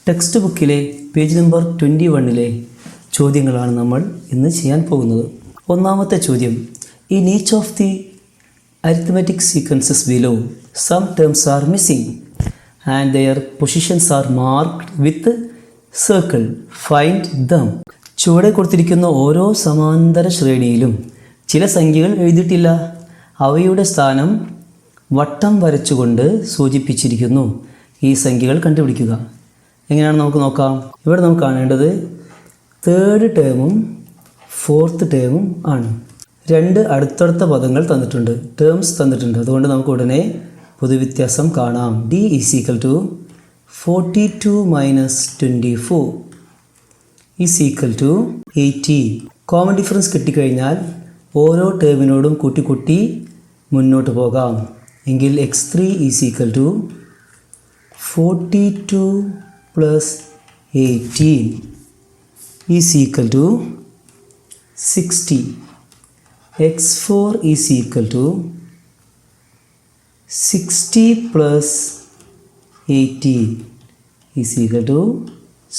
Text ബുക്കിലെ page number 21 ചോദ്യങ്ങളാണ് നമ്മൾ ഇന്ന് ചെയ്യാൻ പോകുന്നത്. ഒന്നാമത്തെ ചോദ്യം, in each of the arithmetic sequences below some terms are missing and their positions are marked with circle, find them. ചുവടെ കൊടുത്തിരിക്കുന്ന ഓരോ സമാന്തര ശ്രേണിയിലും ചില സംഖ്യകൾ എഴുതിയിട്ടില്ല. അവയുടെ സ്ഥാനം വട്ടം വരച്ചുകൊണ്ട് സൂചിപ്പിച്ചിരിക്കുന്നു. ഈ സംഖ്യകൾ കണ്ടുപിടിക്കുക. എങ്ങനെയാണ് നമുക്ക് നോക്കാം. ഇവിടെ നമുക്ക് കാണേണ്ടത് തേർഡ് ടേമും ഫോർത്ത് ടേമും ആണ്. രണ്ട് അടുത്തടുത്ത പദങ്ങൾ തന്നിട്ടുണ്ട്, ടേംസ് തന്നിട്ടുണ്ട്. അതുകൊണ്ട് നമുക്ക് ഉടനെ പൊതുവ്യത്യാസം കാണാം. d = 42 - 24 = 80. കോമൺ ഡിഫറൻസ് കിട്ടിക്കഴിഞ്ഞാൽ ഓരോ ടേമിനോടും കൂട്ടി മുന്നോട്ട് പോകാം. എങ്കിൽ x3 = 42 + 18 = 60. x4 = 60 + 18 =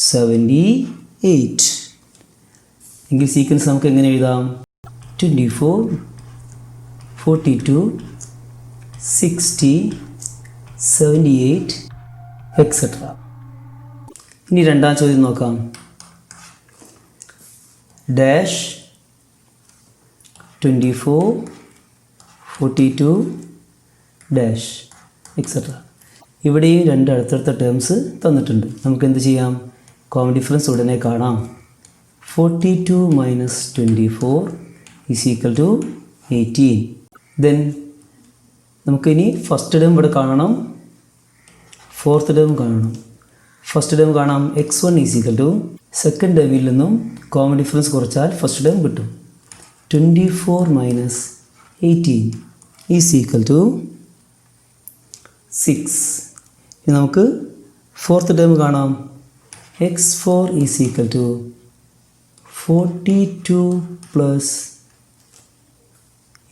78. എങ്കിൽ സീക്വൻസ് നമുക്ക് എങ്ങനെ എഴുതാം? 24, 42, 60, 78 etc. ഇനി രണ്ടാം ചോദ്യം നോക്കാം. Dash 24, 42 dash etcetera. ഇവിടെയും രണ്ട് അടുത്തടുത്ത ടേംസ് തന്നിട്ടുണ്ട്. നമുക്ക് എന്ത് ചെയ്യാം? കോമൺ ഡിഫറൻസ് ഉടനെ കാണാം. 42 - 24 = 18. ദെൻ നമുക്കിനി ഫസ്റ്റ് ടേം ഇവിടെ കാണണം, ഫോർത്ത് ടേം കാണണം. ഫസ്റ്റ് ടേം കാണാം. x1 = സെക്കൻഡ് ടേമിൽ നിന്നും കോമൺ ഡിഫറൻസ് കുറച്ചാൽ ഫസ്റ്റ് ടേം കിട്ടും. 24 - 18 = 6. ഇനി നമുക്ക് ഫോർത്ത് ടേം കാണാം. x4 = 42 +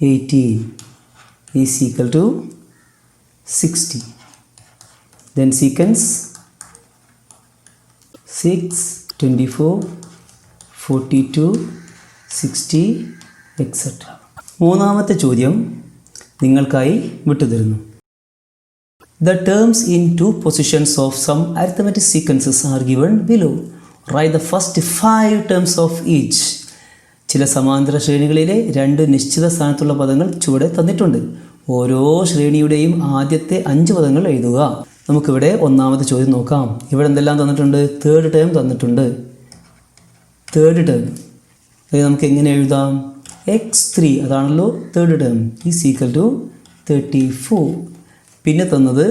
18 = 60. Then sequence 6, 24, 42, 60 etc. മൂന്നാമത്തെ ചോദ്യം നിങ്ങൾക്കായി വിട്ടുതരുന്നു. The terms in two positions of some arithmetic sequences are given below. Write the first 5 terms of each. ചില സമാന്തര ശ്രേണികളിലെ രണ്ട് നിശ്ചിത സ്ഥാനത്തുള്ള പദങ്ങൾ ചുവടെ തന്നിട്ടുണ്ട്. ഓരോ ശ്രേണിയുടെയും ആദ്യത്തെ 5 പദങ്ങൾ എഴുതുക. നമുക്കിവിടെ ഒന്നാമത്തെ ചോദ്യം നോക്കാം. ഇവിടെ എന്തെല്ലാം തന്നിട്ടുണ്ട്? തേർഡ് ടേം തന്നിട്ടുണ്ട്. തേർഡ് ടേം അത് നമുക്ക് എങ്ങനെ എഴുതാം? x3 അതാണല്ലോ തേർഡ് ടേം = 34. പിന്നെ തന്നത്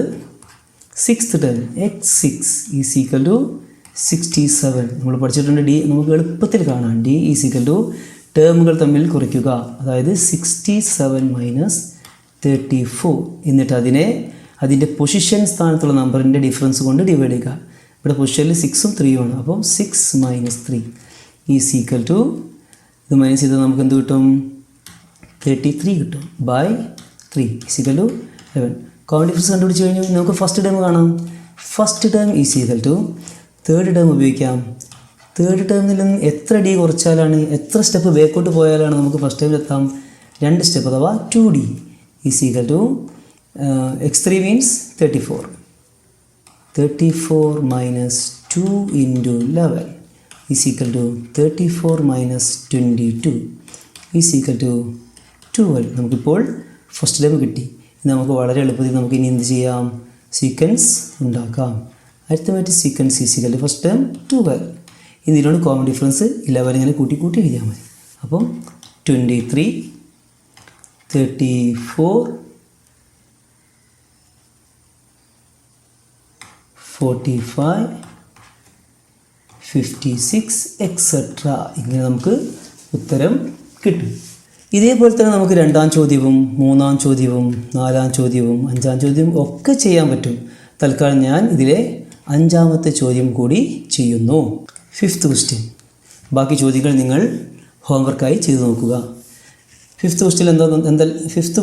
സിക്സ്ത് ടേം x6 = 67. നമ്മൾ പഠിച്ചിട്ടുണ്ട്. d നമുക്ക് എളുപ്പത്തിൽ കാണാം. d = ടേമുകൾ തമ്മിൽ കുറയ്ക്കുക, അതായത് 67 - 34. എന്നിട്ട് അതിൻ്റെ പൊസിഷൻ സ്ഥാനത്തുള്ള നമ്പറിൻ്റെ ഡിഫറൻസ് കൊണ്ട് ഡിവൈഡ് ചെയ്യുക. ഇവിടെ പൊസിഷനിൽ 6ഉം 3ഉം ആണ്. അപ്പോൾ 6 - 3 = ഇത് മൈനസ് ചെയ്താൽ നമുക്ക് എന്ത് കിട്ടും? 33 കിട്ടും. ബൈ 3 = 11. കോമൺ ഡിഫറൻസ് കണ്ടുപിടിച്ച് കഴിഞ്ഞു. നമുക്ക് ഫസ്റ്റ് ടേം കാണാം. ഫസ്റ്റ് ടേം = തേർഡ് ടേം ഉപയോഗിക്കാം. തേർഡ് ടേമിൽ നിന്ന് എത്ര d കുറച്ചാലാണ്, എത്ര സ്റ്റെപ്പ് ബാക്കോട്ട് പോയാലാണ് നമുക്ക് ഫസ്റ്റ് ടേമിലെത്താം? 2 സ്റ്റെപ്പ്, അഥവാ 2d = x3 means 34. 34 - 2 × 11 = 34 - 22 = 12. നമുക്കിപ്പോൾ ഫസ്റ്റ് ടേം കിട്ടി. നമുക്ക് വളരെ എളുപ്പത്തിൽ നമുക്ക് ഇനി എന്ത് ചെയ്യാം? സീക്വൻസ് ഉണ്ടാക്കാം. Arithmetic sequence = first term 12. ഇതിനോട് കോമൺ ഡിഫറൻസ് 11 ഇങ്ങനെ കൂട്ടി എഴുതിയാൽ മതി. അപ്പം 23, 34, 45, 56 etc. ഇങ്ങനെ നമുക്ക് ഉത്തരം കിട്ടും. ഇതേപോലെ തന്നെ നമുക്ക് രണ്ടാം ചോദ്യവും മൂന്നാം ചോദ്യവും നാലാം ചോദ്യവും അഞ്ചാം ചോദ്യവും ഒക്കെ ചെയ്യാൻ പറ്റും. തൽക്കാലം ഞാൻ ഇതിലെ അഞ്ചാമത്തെ ചോദ്യം കൂടി ചെയ്യുന്നു. 5th question. ബാക്കി ചോദ്യങ്ങൾ നിങ്ങൾ ഹോംവർക്കായി ചെയ്തു നോക്കുക. 5th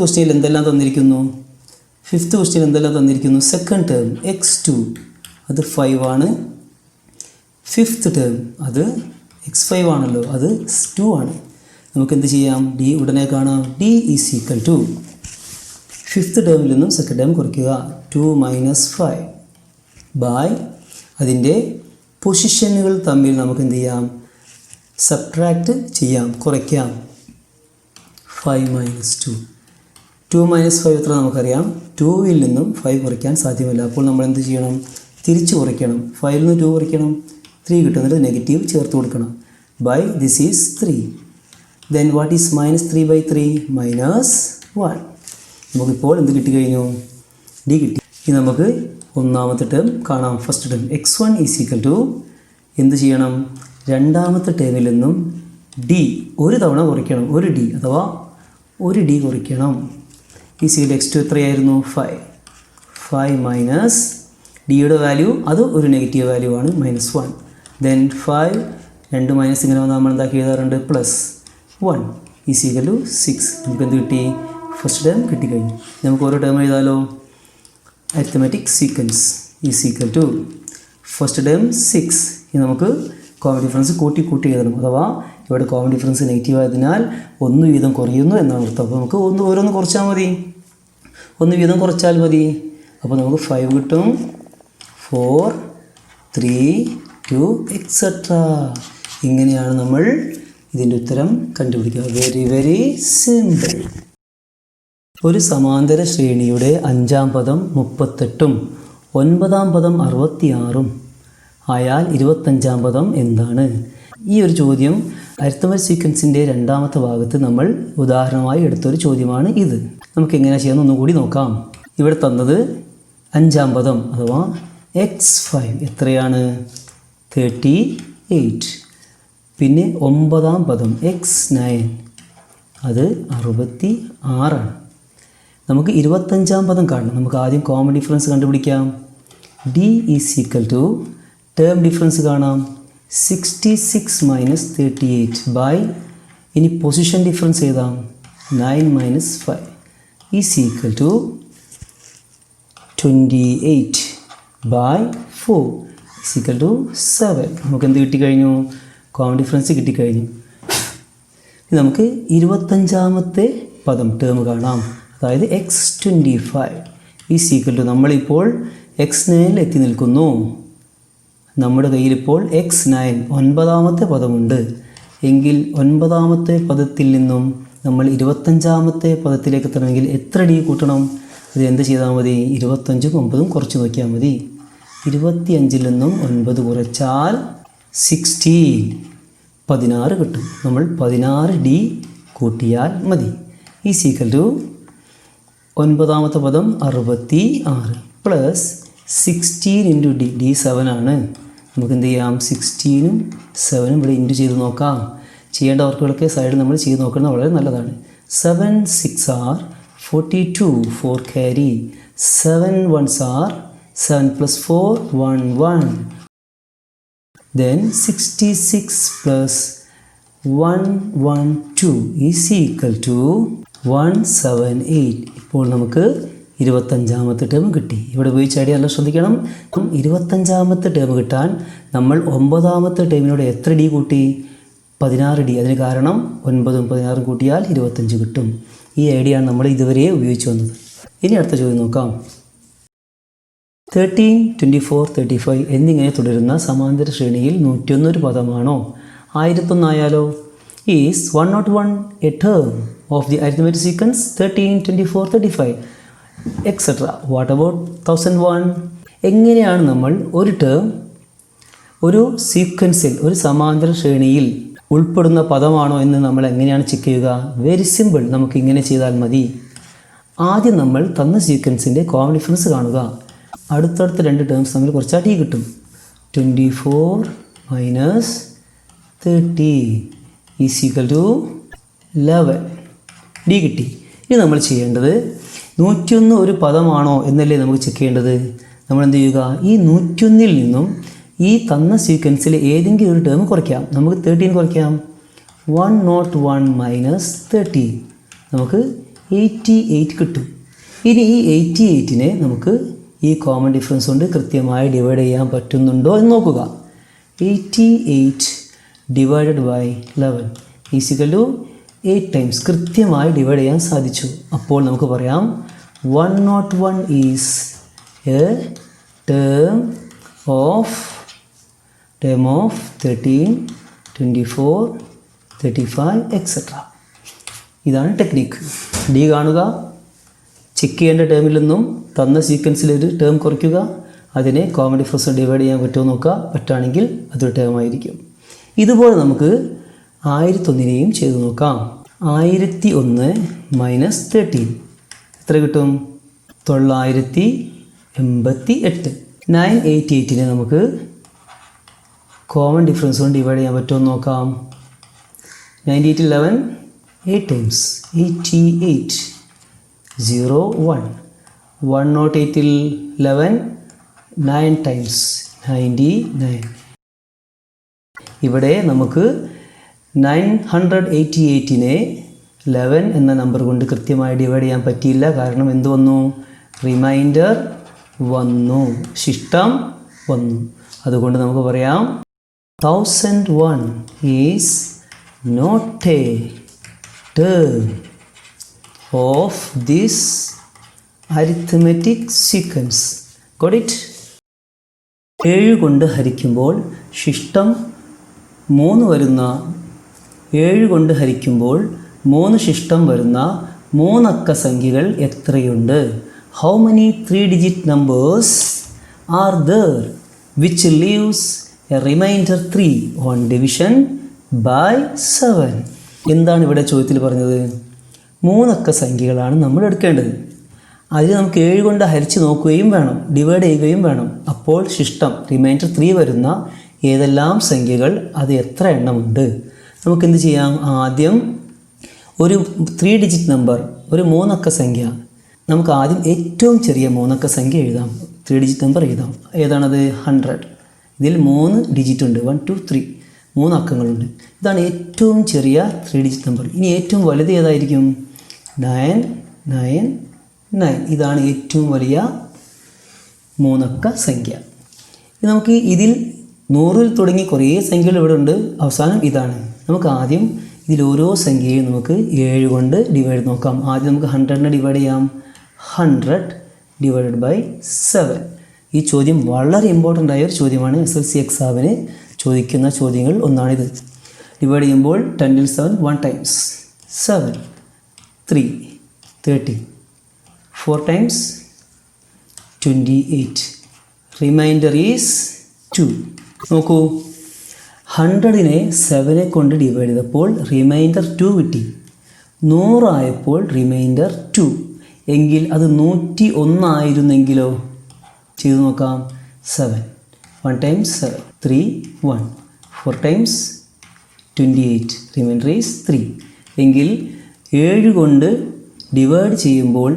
ക്വസ്റ്റ്യനിൽ എന്തെല്ലാം തന്നിരിക്കുന്നു? 5th ക്വസ്റ്റ്യൻ എന്തെല്ലാം തന്നിരിക്കുന്നു? സെക്കൻഡ് ടേം x2 അത് 5 ആണ്. ഫിഫ്ത്ത് ടേം അത് x5 ആണല്ലോ, അത് 2 ആണ്. നമുക്ക് എന്ത് ചെയ്യാം? ഡി ഉടനെ കാണാം. D is equal to fifth ടേമിൽ നിന്നും സെക്കൻഡ് ടേം കുറയ്ക്കുക. 2 മൈനസ് 5 ബൈ അതിൻ്റെ പൊസിഷനുകൾ തമ്മിൽ നമുക്ക് എന്ത് ചെയ്യാം? സബ്ട്രാക്റ്റ് ചെയ്യാം, കുറയ്ക്കാം. 5 മൈനസ് 2. 2 മൈനസ് 5 എത്ര നമുക്കറിയാം. 2-ൽ നിന്നും 5 കുറയ്ക്കാൻ സാധ്യമല്ല. അപ്പോൾ നമ്മൾ എന്ത് ചെയ്യണം? തിരിച്ച് കുറയ്ക്കണം. 5-ൽ നിന്ന് 2 കുറയ്ക്കണം, 3 കിട്ടുന്നത് നെഗറ്റീവ് ചേർത്ത് കൊടുക്കണം. By this is 3. Then what is minus 3 by 3? Minus 1. നമുക്കിപ്പോൾ എന്ത് കിട്ടിക്കഴിഞ്ഞു? ഡി കിട്ടി. ഇനി നമുക്ക് ഒന്നാമത്തെ ടേം കാണാം. First term x1 is equal to എന്ത് ചെയ്യണം? രണ്ടാമത്തെ ടേമിൽ നിന്നും ഡി ഒരു തവണ കുറയ്ക്കണം. ഒരു ഡി അഥവാ ഒരു ഡി കുറയ്ക്കണം. ഈസിക്കൽ x2 എത്രയായിരുന്നു? 5. 5 മൈനസ് ഡിയുടെ വാല്യൂ അത് ഒരു നെഗറ്റീവ് വാല്യൂ ആണ്, -1. ദെൻ 5 2 മൈനസ് ഇങ്ങനെ വന്നാൽ നമ്മൾ എന്താക്കി എഴുതാറുണ്ട്? +1 ഈസിക്കൽ ടു 6. നമുക്ക് എന്ത് കിട്ടി? ഫസ്റ്റ് ടേം കിട്ടിക്കഴിഞ്ഞു. നമുക്ക് ഓരോ ടേം എഴുതാലോ. Arithmetic sequence is equal to first term 6. ഇനി നമുക്ക് കോമൺ ഡിഫറൻസ് കൂട്ടി എഴുതണം. അഥവാ ഇവിടെ കോമൺ ഡിഫറൻസ് നെഗറ്റീവ് ആയതിനാൽ 1 വീതം കുറയുന്നു എന്നാണ് അർത്ഥം. അപ്പോൾ നമുക്ക് ഓരോന്ന് കുറച്ചാൽ മതി. 1 വീതം കുറച്ചാൽ മതി. അപ്പോൾ നമുക്ക് 5 കിട്ടും. 4 3 2 എക്സെട്ര. ഇങ്ങനെയാണ് നമ്മൾ ഇതിൻ്റെ ഉത്തരം കണ്ടുപിടിക്കുക. Very very simple. ഒരു സമാന്തര ശ്രേണിയുടെ 5-ാം പദം 38-ഉം 9-ാം പദം 66-ഉം ആയാൽ 25-ാം പദം എന്താണ്? ഈ ഒരു ചോദ്യം അരിത്തമെറ്റിക് സീക്വൻസിൻ്റെ രണ്ടാമത്തെ ഭാഗത്ത് നമ്മൾ ഉദാഹരണമായി എടുത്തൊരു ചോദ്യമാണ് ഇത്. നമുക്ക് എങ്ങനെ ചെയ്യാമെന്ന് ഒന്നുകൂടി നോക്കാം. ഇവിടെ തന്നത് 5-ാം പദം അഥവാ x5 എത്രയാണ്? 38. പിന്നെ 9-ാം പദം x9 അത് 66ആണ്. നമുക്ക് 25-ാം പദം കാണണം. നമുക്ക് ആദ്യം കോമൺ ഡിഫറൻസ് കണ്ടുപിടിക്കാം. D is equal to term difference കാണാം. 66 മൈനസ് 38 ബൈ ഇനി പൊസിഷൻ ഡിഫറൻസ് എഴുതാം. 9 minus 5 is equal to 28 by 4 is equal to 7. നമുക്ക് എന്ത് കിട്ടിക്കഴിഞ്ഞു? Common difference കിട്ടിക്കഴിഞ്ഞു. ഇനി നമുക്ക് 25-ാമത്തെ പദം ടേം കാണാം. അതായത് x25 ഈസ് ഈക്വൽ ടു നമ്മളിപ്പോൾ x9 എത്തി നിൽക്കുന്നു. നമ്മുടെ കയ്യിലിപ്പോൾ x9 9-ാമത്തെ പദമുണ്ട്. എങ്കിൽ 9-ാമത്തെ പദത്തിൽ നിന്നും നമ്മൾ 25-ാമത്തെ പദത്തിലേക്ക് എത്തണമെങ്കിൽ എത്ര ഡി കൂട്ടണം? ഇത് എന്ത് ചെയ്താൽ മതി? 25-ഉം 9-ഉം കുറച്ച് നോക്കിയാൽ മതി. 25-ൽ നിന്നും 9 കുറച്ചാൽ 16 കിട്ടും. നമ്മൾ 16 ഡി കൂട്ടിയാൽ മതി. ഈസ് ഈക്വൽ ടു 9-ാമത്തെ പദം 66 പ്ലസ് 16 ഇൻറ്റു ഡി. ഡി 7 ആണ്. നമുക്ക് എന്ത് ചെയ്യാം? 16-ഉം 7-ഉം ഇവിടെ ഇൻറ്റു ചെയ്ത് നോക്കാം. ചെയ്യേണ്ട വർക്കുകളൊക്കെ സൈഡിൽ നമ്മൾ ചെയ്ത് നോക്കുന്നത് വളരെ നല്ലതാണ്. 7 6 R 42 4 carry 7 1s are 7 plus 4 1 then 66 plus 112 is equal to 178. ഇപ്പോൾ നമുക്ക് 25-ാമത്തെ ടേം കിട്ടി. ഇവിടെ പോയി ചാടി നല്ല ശ്രദ്ധിക്കണം. 25-ാമത്തെ ടേം കിട്ടാൻ നമ്മൾ 9-ാമത്തെ ടേമിനോട് എത്ര ഡി കൂട്ടി? 16 ഡി. അതിന് കാരണം 9-ഉം 16-ഉം കൂട്ടിയാൽ 25 കിട്ടും. ഈ ഐഡിയ ആണ് നമ്മൾ ഇതുവരെ ഉപയോഗിച്ച് വന്നത്. ഇനി അടുത്ത ചോദ്യം നോക്കാം. 13 24 35 എന്നിങ്ങനെ തുടരുന്ന സമാന്തര ശ്രേണിയിൽ 101 ഒരു പദമാണോ? 1001 ആയാലോ? Is 101 A term of the arithmetic sequence 13 24 35 etcetera. What about 1001? എങ്ങനെയാണ് നമ്മൾ ഒരു ടേം ഒരു സീക്വൻസിൽ ഒരു സമാന്തര ശ്രേണിയിൽ ഉൾപ്പെടുന്ന പദമാണോ എന്ന് നമ്മൾ എങ്ങനെയാണ് ചെക്ക് ചെയ്യുക? Very simple. നമുക്ക് ഇങ്ങനെ ചെയ്താൽ മതി. ആദ്യം നമ്മൾ തന്ന സീക്വൻസിൻ്റെ കോമൺ ഡിഫറൻസ് കാണുക. അടുത്തടുത്ത രണ്ട് ടേംസ് തമ്മിൽ കുറച്ചാൽ ഡി കിട്ടും. 24 minus 30 is equal to 11 D കിട്ടി. ഇനി നമ്മൾ ചെയ്യേണ്ടത് 101 ഒരു പദമാണോ എന്നല്ലേ നമുക്ക് ചെക്ക് ചെയ്യേണ്ടത്. നമ്മൾ എന്ത് ചെയ്യുക? ഈ 101-ൽ നിന്നും ഈ തന്ന സീക്വൻസിൽ ഏതെങ്കിലും ഒരു ടേം കുറയ്ക്കാം. നമുക്ക് 13 കുറയ്ക്കാം. 101 മൈനസ് 30 നമുക്ക് 88 കിട്ടും. ഇനി ഈ 88-നെ നമുക്ക് ഈ കോമൺ ഡിഫറൻസ് കൊണ്ട് കൃത്യമായി ഡിവൈഡ് ചെയ്യാൻ പറ്റുന്നുണ്ടോ എന്ന് നോക്കുക. 88 divided by 11 is equal to 8 times കൃത്യമായി ഡിവൈഡ് ചെയ്യാൻ സാധിച്ചു. അപ്പോൾ നമുക്ക് പറയാം 101 is a term of 13, 24, 35 et cetera. ഇതാണ് ടെക്നിക്ക്. ഡി കാണുക, ചെക്ക് ചെയ്യേണ്ട ടേമിൽ നിന്നും തന്ന സീക്വൻസിൽ ഒരു ടേം കുറയ്ക്കുക, അതിനെ കോമൺ ഡിഫറൻസ് ഡിവൈഡ് ചെയ്യാൻ പറ്റുമോ നോക്കുക, പറ്റുകയാണെങ്കിൽ അതൊരു ടേം ആയിരിക്കും. ഇതുപോലെ നമുക്ക് 1001 ചെയ്ത് നോക്കാം. 1001 മൈനസ് 13 എത്ര കിട്ടും? 988. 988നെ നമുക്ക് കോമൺ ഡിഫറൻസ് കൊണ്ട് ഡിവൈഡ് ചെയ്യാൻ പറ്റുമോ നോക്കാം. 98 11 8 ടൈംസ് 88 0 1. 108 11 9 ടൈംസ് 99. ഇവിടെ നമുക്ക് 988നെ 11 എന്ന നമ്പർ കൊണ്ട് കൃത്യമായി ഡിവൈഡ് ചെയ്യാൻ പറ്റിയില്ല. കാരണം എന്ത് വന്നു? റിമൈൻഡർ വന്നു, ശിഷ്ടം വന്നു. അതുകൊണ്ട് നമുക്ക് പറയാം 1001 is not a term of this arithmetic sequence. Got it? 7 കൊണ്ട് ഹരിക്കുമ്പോൾ ശിഷ്ടം 3 വരുന്ന 7 കൊണ്ട് ഹരിക്കുമ്പോൾ 3 ശിഷ്ടം വരുന്ന 3 അക്ക സംഖ്യകൾ എത്രയുണ്ട്? How many 3-digit numbers are there which leaves a remainder 3 on division by 7? എന്താണ് ഇവിടെ ചോദ്യത്തിൽ പറഞ്ഞത്? 3 അക്ക സംഖ്യകളാണ് നമ്മൾ എടുക്കേണ്ടത്. അതിൽ നമുക്ക് 7 കൊണ്ട് ഹരിച്ച് നോക്കുകയും വേണം, ഡിവൈഡ് ചെയ്യുകയും വേണം. അപ്പോൾ ശിഷ്ടം റിമൈൻഡർ 3 വരുന്ന ഏതെല്ലാം സംഖ്യകൾ, അത് എത്ര എണ്ണമുണ്ട്? നമുക്ക് എന്ത് ചെയ്യാം? ആദ്യം ഒരു 3-digit നമ്പർ, ഒരു 3 അക്ക സംഖ്യ, നമുക്ക് ആദ്യം ഏറ്റവും ചെറിയ 3 അക്ക സംഖ്യ എഴുതാം. 3-digit നമ്പർ എഴുതാം. ഏതാണത്? 100. ഇതിൽ 3 ഡിജിറ്റ് ഉണ്ട്. 1 2 3 3 അക്കങ്ങളുണ്ട്. ഇതാണ് ഏറ്റവും ചെറിയ 3-digit നമ്പർ. ഇനി ഏറ്റവും വലുത് ഏതായിരിക്കും? 999. ഇതാണ് ഏറ്റവും വലിയ 3 അക്ക സംഖ്യ. നമുക്ക് ഇതിൽ 100-ൽ തുടങ്ങി കുറേ സംഖ്യകൾ ഇവിടെ ഉണ്ട്. അവസാനം ഇതാണ്. നമുക്ക് ആദ്യം ഇതിൽ ഓരോ സംഖ്യയും നമുക്ക് 7 കൊണ്ട് ഡിവൈഡ് നോക്കാം. ആദ്യം നമുക്ക് 100നെ ഡിവൈഡ് ചെയ്യാം. 100 ഡിവൈഡഡ് ബൈ 7. ഈ ചോദ്യം വളരെ ഇമ്പോർട്ടൻ്റ് ആയ ഒരു ചോദ്യമാണ്. SSLC എക്സാമിന് ചോദിക്കുന്ന ചോദ്യങ്ങൾ ഒന്നാണിത്. ഡിവൈഡ് ചെയ്യുമ്പോൾ 10 7 1 ടൈംസ് 7 3 30 4 ടൈംസ് 28. Reminder is 2. നോക്കൂ, 100നെ 7 കൊണ്ട് ഡിവൈഡ് ചെയ്തപ്പോൾ റിമൈൻഡർ 2 കിട്ടി. 100 ആയപ്പോൾ റിമൈൻഡർ 2. എങ്കിൽ അത് 101 ആയിരുന്നെങ്കിലോ? ചെയ്ത് നോക്കാം. 7 1 ടൈംസ് 7 3 1 4 ടൈംസ് 28. Reminder is 3. എങ്കിൽ 7 കൊണ്ട് ഡിവൈഡ് ചെയ്യുമ്പോൾ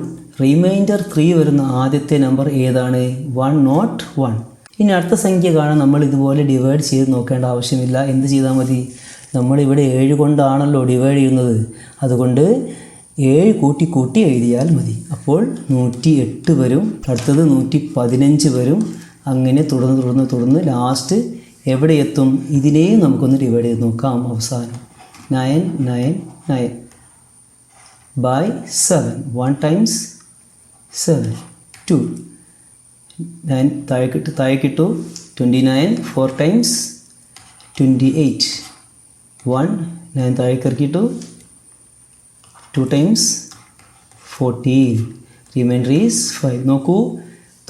റിമൈൻഡർ 3 വരുന്ന ആദ്യത്തെ നമ്പർ ഏതാണ്? 101. ഇനി അടുത്ത സംഖ്യ കാണാൻ നമ്മൾ ഇതുപോലെ ഡിവൈഡ് ചെയ്ത് നോക്കേണ്ട ആവശ്യമില്ല. എന്ത് ചെയ്താൽ മതി? നമ്മളിവിടെ 7 കൊണ്ടാണല്ലോ ഡിവൈഡ് ചെയ്യുന്നത്. അതുകൊണ്ട് 7 കൂട്ടി കൂട്ടി എഴുതിയാൽ മതി. അപ്പോൾ 108 വരും, അടുത്തത് 115 വരും. അങ്ങനെ തുടർന്ന് ലാസ്റ്റ് എവിടെ എത്തും? ഇതിനെയും നമുക്കൊന്ന് ഡിവൈഡ് ചെയ്ത് നോക്കാം. അവസാനം 999 by 7. 1 times 7 2 9 താഴേക്കിട്ടു 29 4 times 28 1 9 താഴേക്കിറക്കിയിട്ടു 2 times 14. Reminder is 5. നോക്കൂ,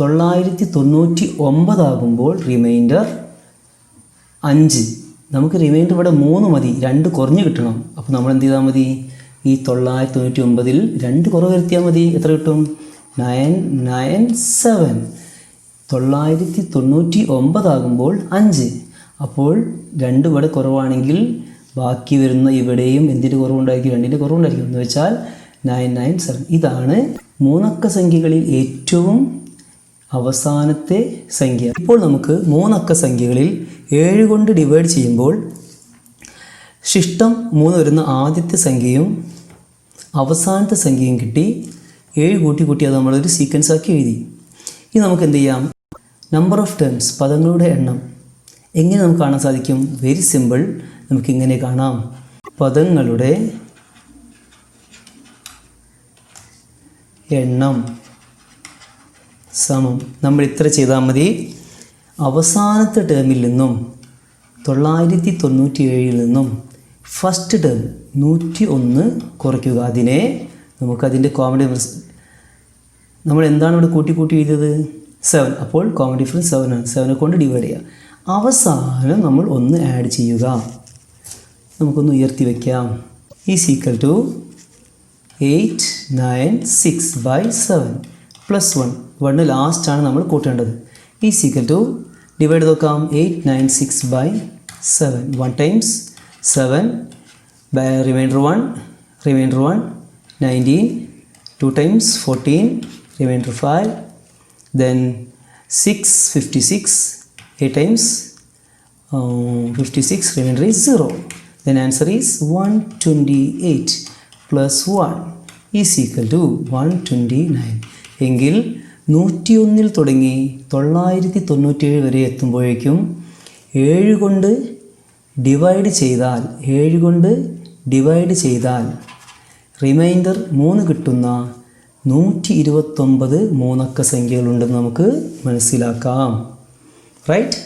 999 ആകുമ്പോൾ റിമൈൻഡർ 5. നമുക്ക് റിമൈൻഡർ ഇവിടെ 3 മതി, 2 കുറഞ്ഞ് കിട്ടണം. അപ്പോൾ നമ്മൾ എന്ത് ചെയ്താൽ മതി? ഈ 999-ൽ 2 കുറവ് വരുത്തിയാൽ മതി. എത്ര കിട്ടും? 997. 999 ആകുമ്പോൾ 5. അപ്പോൾ 2 ഇവിടെ കുറവാണെങ്കിൽ ബാക്കി വരുന്ന ഇവിടെയും എന്തിൻ്റെ കുറവുണ്ടായിരിക്കും? 2ൻ്റെ കുറവുണ്ടായിരിക്കും. എന്ന് വെച്ചാൽ 997. ഇതാണ് 3 അക്ക സംഖ്യകളിൽ ഏറ്റവും അവസാനത്തെ സംഖ്യ. ഇപ്പോൾ നമുക്ക് 3 അക്ക സംഖ്യകളിൽ 7 കൊണ്ട് ഡിവൈഡ് ചെയ്യുമ്പോൾ ശിഷ്ടം 3 വരുന്ന ആദ്യത്തെ സംഖ്യയും അവസാനത്തെ സംഖ്യയും കിട്ടി. 7 കൂട്ടി അത് നമ്മളൊരു സീക്വൻസ് ആക്കി എഴുതി. ഇനി നമുക്ക് എന്ത് ചെയ്യാം? നമ്പർ ഓഫ് ടേംസ്, പദങ്ങളുടെ എണ്ണം എങ്ങനെ നമുക്ക് കാണാൻ സാധിക്കും? Very simple. നമുക്കിങ്ങനെ കാണാം. പദങ്ങളുടെ എണ്ണം സമം നമ്മൾ ഇത്ര ചെയ്താൽ മതി. അവസാനത്തെ ടേമിൽ നിന്നും 997 നിന്നും ഫസ്റ്റ് ടേം 101 കുറയ്ക്കുക. അതിനെ നമുക്കതിൻ്റെ കോമൺ ഡിഫറൻസ് നമ്മൾ എന്താണ് ഇവിടെ കൂട്ടി എഴുതിയത്? 7. അപ്പോൾ കോമൺ ഡിഫറൻസ് 7 ആണ്. 7 കൊണ്ട് ഡിവൈഡ് ചെയ്യുക. അവസാനം നമ്മൾ 1 ആഡ് ചെയ്യുക. നമുക്കൊന്ന് ഉയർത്തി വയ്ക്കാം. ഈസ് ഈക്വൽ ടു 896/7 പ്ലസ് 1 ലാസ്റ്റാണ് നമ്മൾ കൂട്ടേണ്ടത്. ഈസ് ഈക്വൽ ടു ഡിവൈഡ് നോക്കാം. 896/7 1 times 7 by remainder 1 19 2 times 14 remainder 5 then 6 56 8 times 56 remainder is 0. Then answer is 128 plus 1 is equal to 129. എങ്കിൽ 101 തുടങ്ങി 997 വരെ എത്തുമ്പോഴേക്കും 7 കൊണ്ട് ഡിവൈഡ് ചെയ്താൽ റിമൈൻഡർ 3 കിട്ടുന്ന 129 മൂന്നക്ക സംഖ്യകളുണ്ടെന്ന് നമുക്ക് മനസ്സിലാക്കാം. റൈറ്റ്?